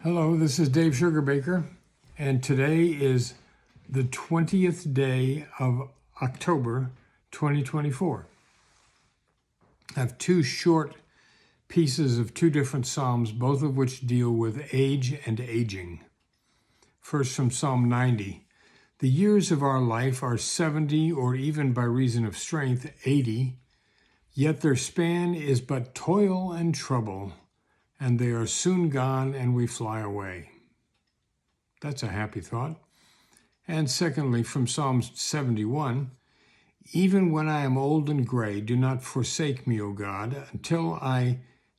Hello, this is Dave Sugarbaker, and today is the 20th day of October 2024. I have two short pieces of two different Psalms, both of which deal with age and aging. First from Psalm 90. The years of our life are 70, or even by reason of strength, 80, yet their span is but toil and trouble, and they are soon gone and we fly away. That's a happy thought. And secondly, from Psalm 71, even when I am old and gray, do not forsake me, O God, until I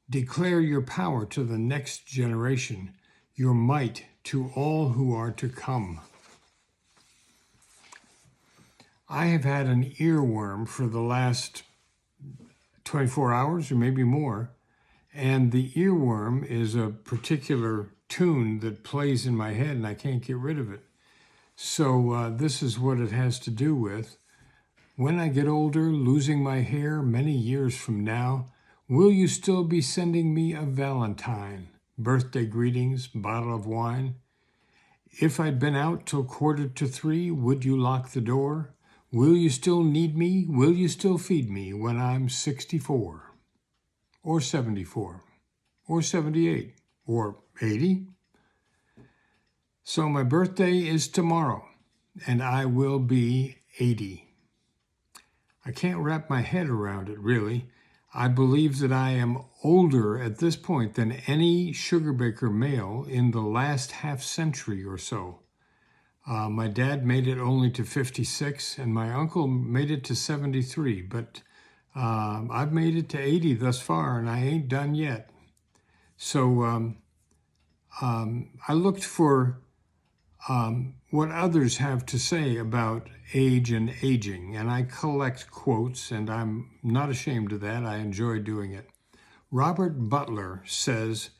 declare your power to the next generation, your might to all who are to come. I have had an earworm for the last 24 hours or maybe more, and the earworm is a particular tune that plays in my head and I can't get rid of it. So this is what it has to do with. When I get older, losing my hair many years from now, will you still be sending me a valentine, birthday greetings, bottle of wine? If I'd been out till 2:45, would you lock the door? Will you still need me? Will you still feed me when I'm 64? Or 74? Or 78? Or 80? So my birthday is tomorrow, and I will be 80. I can't wrap my head around it, really. I believe that I am older at this point than any Sugarbaker male in the last half century or so. My dad made it only to 56, and my uncle made it to 73, but I've made it to 80 thus far, and I ain't done yet. So I looked for what others have to say about age and aging, and I collect quotes, and I'm not ashamed of that. I enjoy doing it. Robert Butler says,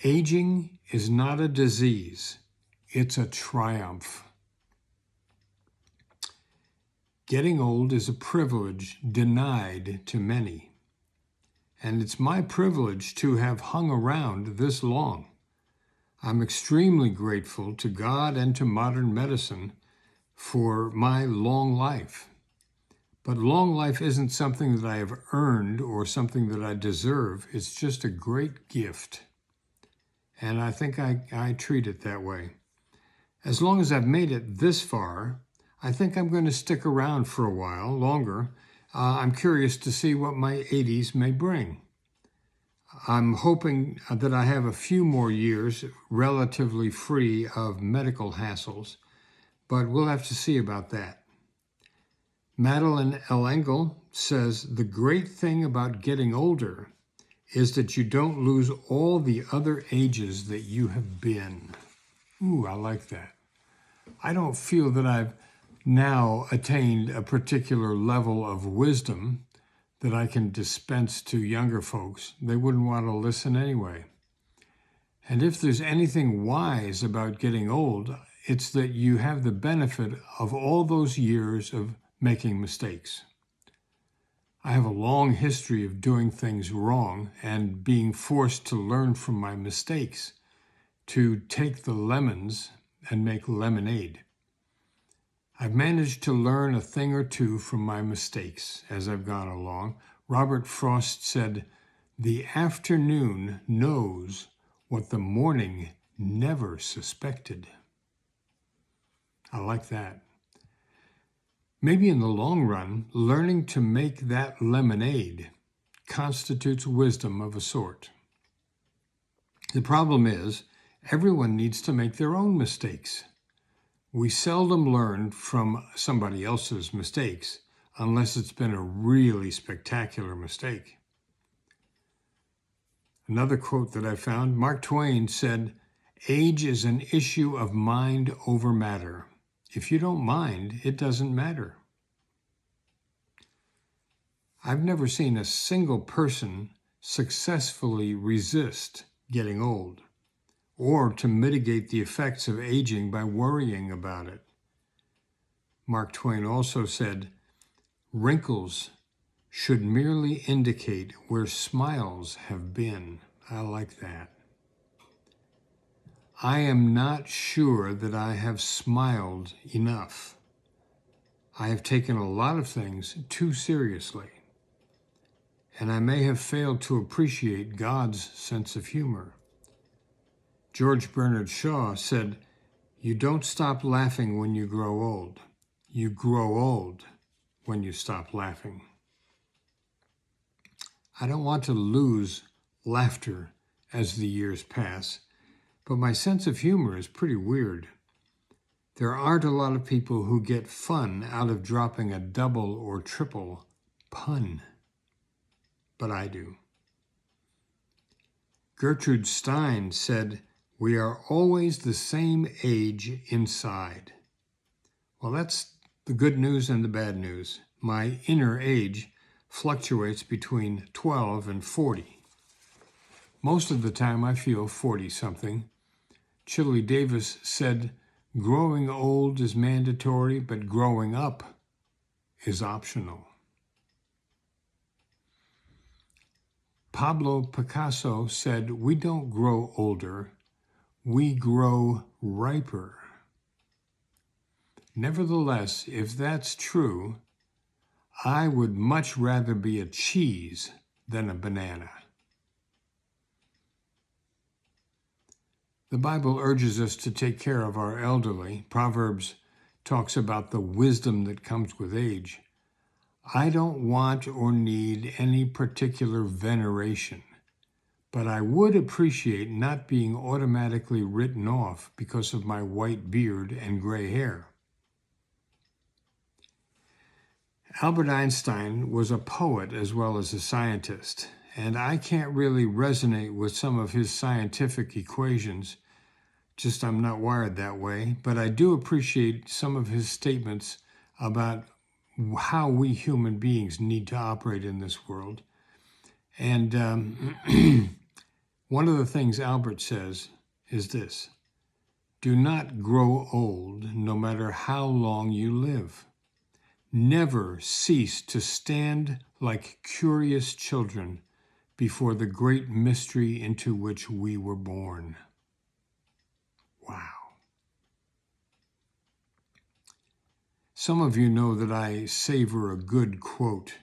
aging is not a disease, it's a triumph. Getting old is a privilege denied to many, and it's my privilege to have hung around this long. I'm extremely grateful to God and to modern medicine for my long life. But long life isn't something that I have earned or something that I deserve. It's just a great gift. And I think I treat it that way. As long as I've made it this far, I think I'm going to stick around for a while longer. I'm curious to see what my 80s may bring. I'm hoping that I have a few more years relatively free of medical hassles, but we'll have to see about that. Madeline L. Engel says, the great thing about getting older is that you don't lose all the other ages that you have been. Ooh, I like that. I don't feel that I've now attained a particular level of wisdom that I can dispense to younger folks. They wouldn't want to listen anyway. And if there's anything wise about getting old, it's that you have the benefit of all those years of making mistakes. I have a long history of doing things wrong and being forced to learn from my mistakes, to take the lemons and make lemonade. I've managed to learn a thing or two from my mistakes as I've gone along. Robert Frost said, the afternoon knows what the morning never suspected. I like that. Maybe in the long run, learning to make that lemonade constitutes wisdom of a sort. The problem is, everyone needs to make their own mistakes. We seldom learn from somebody else's mistakes unless it's been a really spectacular mistake. Another quote that I found, Mark Twain said, age is an issue of mind over matter. If you don't mind, it doesn't matter. I've never seen a single person successfully resist getting old, or to mitigate the effects of aging by worrying about it. Mark Twain also said, wrinkles should merely indicate where smiles have been. I like that. I am not sure that I have smiled enough. I have taken a lot of things too seriously, and I may have failed to appreciate God's sense of humor. George Bernard Shaw said, "You don't stop laughing when you grow old. You grow old when you stop laughing." I don't want to lose laughter as the years pass, but my sense of humor is pretty weird. There aren't a lot of people who get fun out of dropping a double or triple pun, but I do. Gertrude Stein said, "We are always the same age inside." Well, that's the good news and the bad news. My inner age fluctuates between 12 and 40. Most of the time I feel 40-something. Chili Davis said, "Growing old is mandatory, but growing up is optional." Pablo Picasso said, "We don't grow older, we grow riper." Nevertheless, if that's true, I would much rather be a cheese than a banana. The Bible urges us to take care of our elderly. Proverbs talks about the wisdom that comes with age. I don't want or need any particular veneration, but I would appreciate not being automatically written off because of my white beard and gray hair. Albert Einstein was a poet as well as a scientist, and I can't really resonate with some of his scientific equations. Just I'm not wired that way, but I do appreciate some of his statements about how we human beings need to operate in this world. And one of the things Albert says is this: do not grow old no matter how long you live. Never cease to stand like curious children before the great mystery into which we were born. Wow. Some of you know that I savor a good quote,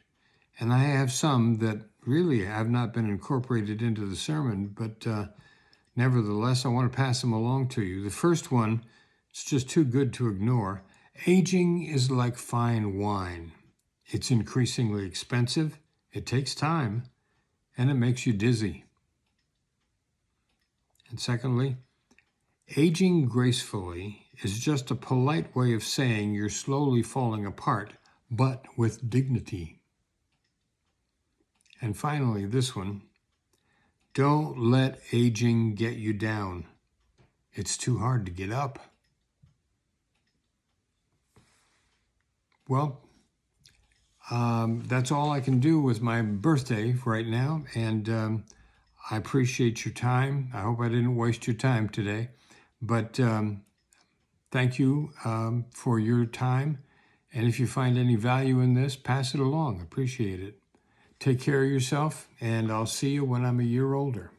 and I have some that really have not been incorporated into the sermon, but nevertheless, I want to pass them along to you. The first one, it's just too good to ignore. Aging is like fine wine. It's increasingly expensive, it takes time, and it makes you dizzy. And secondly, aging gracefully is just a polite way of saying you're slowly falling apart, but with dignity. And finally, this one, don't let aging get you down. It's too hard to get up. Well, that's all I can do with my birthday right now, and I appreciate your time. I hope I didn't waste your time today, but thank you for your time, and if you find any value in this, pass it along. Appreciate it. Take care of yourself, and I'll see you when I'm a year older.